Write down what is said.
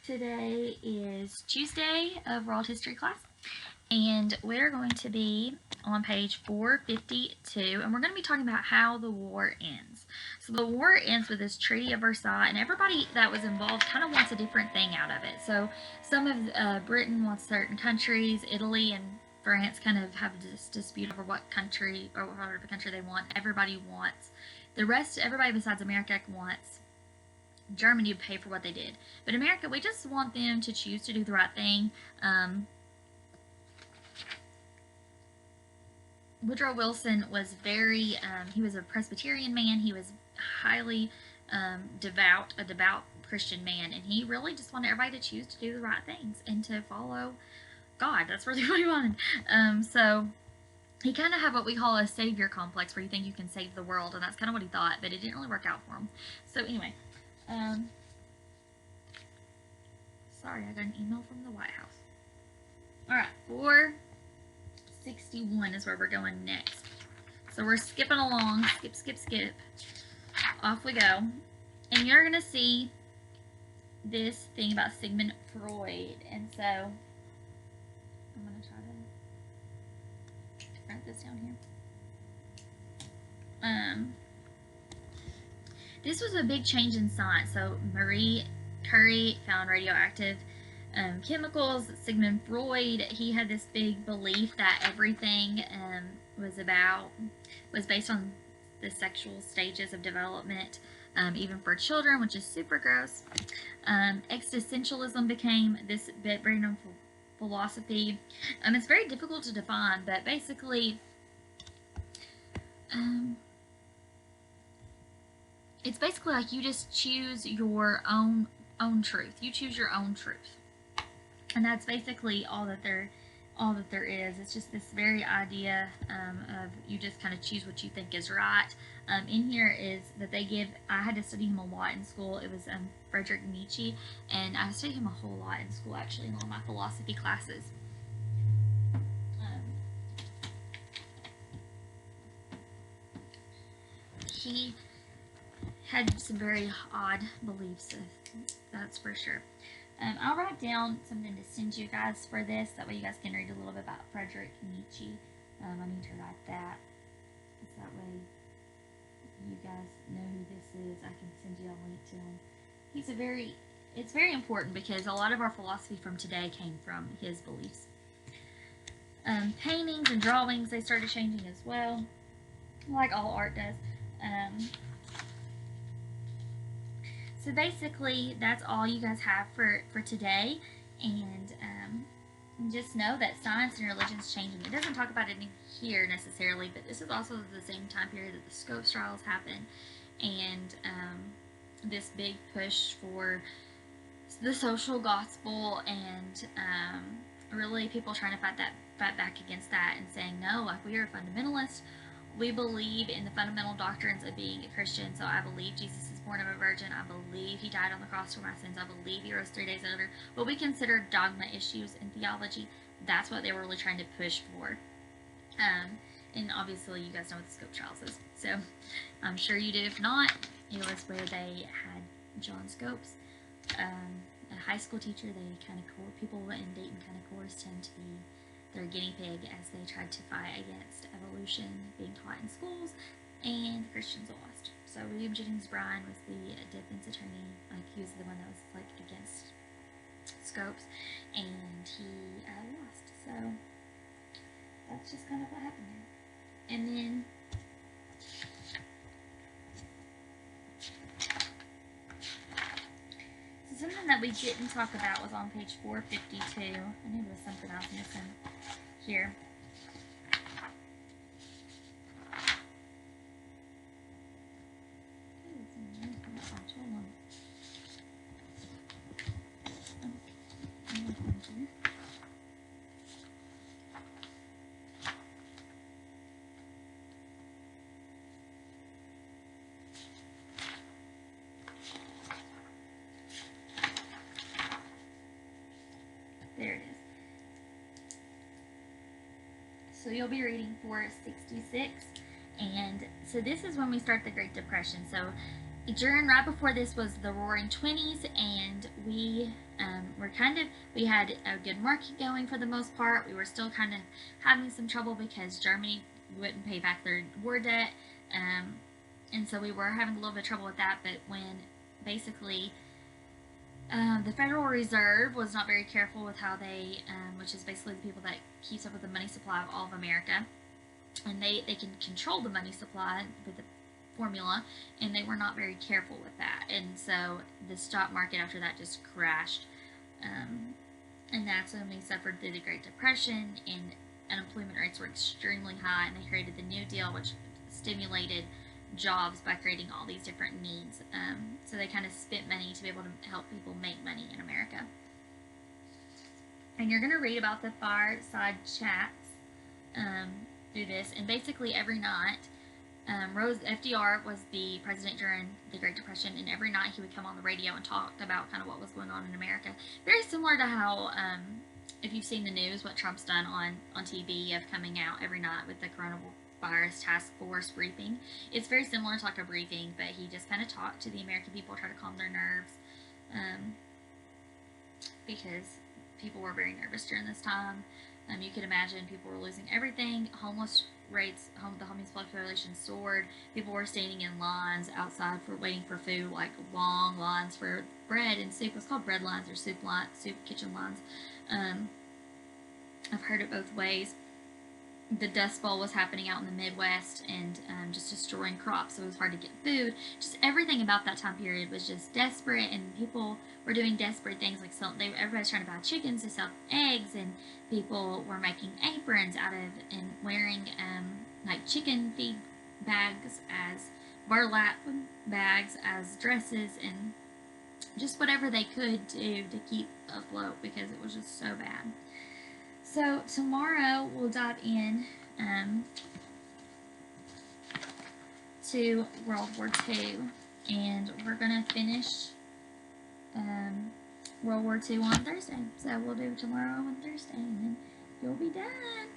Today is Tuesday of World History class, and we're going to be on page 452, and we're going to be talking about how the war ends. So the war ends with this Treaty of Versailles, and everybody that was involved kind of wants a different thing out of it. So some of Britain wants certain countries, Italy and France kind of have this dispute over what country or whatever country they want. Everybody wants everybody besides America wants Germany to pay for what they did. But America, we just want them to choose to do the right thing. Woodrow Wilson was he was a Presbyterian man. He was highly a devout Christian man. And he really just wanted everybody to choose to do the right things and to follow God. That's really what he wanted. So he kind of had what we call a savior complex, where you think you can save the world. And that's kind of what he thought, but it didn't really work out for him. So anyway. Sorry, I got an email from the White House. Alright, 461 is where we're going next. So we're skipping along. Skip. Off we go. And you're going to see this thing about Sigmund Freud. And so, I'm going to try to write this down here. This was a big change in science. So Marie Curie found radioactive chemicals. Sigmund Freud, he had this big belief that everything was based on the sexual stages of development, even for children, which is super gross. Existentialism became this brand of philosophy. It's very difficult to define, but basically, it's basically like you just choose your own truth. You choose your own truth, and that's basically all that there is. It's just this very idea of you just kind of choose what you think is right. In here is that they give. I had to study him a lot in school. It was Friedrich Nietzsche, and I studied him a whole lot in school, actually, in all my philosophy classes. He had some very odd beliefs, that's for sure. I'll write down something to send you guys for this. That way you guys can read a little bit about Friedrich Nietzsche. I need to write that. So that way you guys know who this is. I can send you a link to him. It's very important because a lot of our philosophy from today came from his beliefs. Paintings and drawings, they started changing as well, like all art does. So basically, that's all you guys have for today, and just know that science and religion's changing. It doesn't talk about it in here necessarily, but this is also the same time period that the Scopes trials happen, and this big push for the social gospel, and really people trying to fight back against that and saying, no, like, we are fundamentalists. We believe in the fundamental doctrines of being a Christian. So I believe Jesus is born of a virgin. I believe he died on the cross for my sins. I believe he rose 3 days later. What we consider dogma issues in theology, that's what they were really trying to push for. And obviously you guys know what the Scope Trials is. So I'm sure you do. If not, it was where they had John Scopes, a high school teacher. They kind of people in Dayton kind of coerced him to be their guinea pig as they tried to fight against evolution being taught in schools, and the Christians lost. So William Jennings Bryan was the defense attorney. Like, he was the one that was like against Scopes, and he lost. So that's just kind of what happened there. And then something that we didn't talk about was on page 452. I knew there was something I was missing here. There it is. So you'll be reading 466, and so this is when we start the Great Depression. So right before this was the Roaring Twenties, and we we had a good market going for the most part. We were still kind of having some trouble because Germany wouldn't pay back their war debt, and so we were having a little bit of trouble with that. But when basically the Federal Reserve was not very careful with how they, which is basically the people that keeps up with the money supply of all of America, and they can control the money supply with the formula, and they were not very careful with that, and so the stock market after that just crashed, and that's when we suffered through the Great Depression, and unemployment rates were extremely high, and they created the New Deal, which stimulated jobs by creating all these different needs. So they kind of spent money to be able to help people make money in America. And you're going to read about the fireside chats through this, and basically every night, FDR was the president during the Great Depression, and every night he would come on the radio and talk about kind of what was going on in America. Very similar to how, if you've seen the news, what Trump's done on TV of coming out every night with the coronavirus task force briefing. It's very similar to like a briefing, but he just kind of talked to the American people, try to calm their nerves, because people were very nervous during this time. You could imagine people were losing everything. Homeless rates, the homeless population soared. People were standing in lines outside for waiting for food, like long lines for bread and soup. It's called bread lines or soup kitchen lines. I've heard it both ways. The Dust Bowl was happening out in the Midwest and just destroying crops, so it was hard to get food. Just everything about that time period was just desperate, and people were doing desperate things like everybody's trying to buy chickens to sell eggs, and people were making aprons out of and wearing like chicken feed bags as burlap bags as dresses, and just whatever they could do to keep afloat because it was just so bad. So tomorrow we'll dive in to World War II, and we're going to finish World War II on Thursday. So we'll do tomorrow on Thursday, and then you'll be done.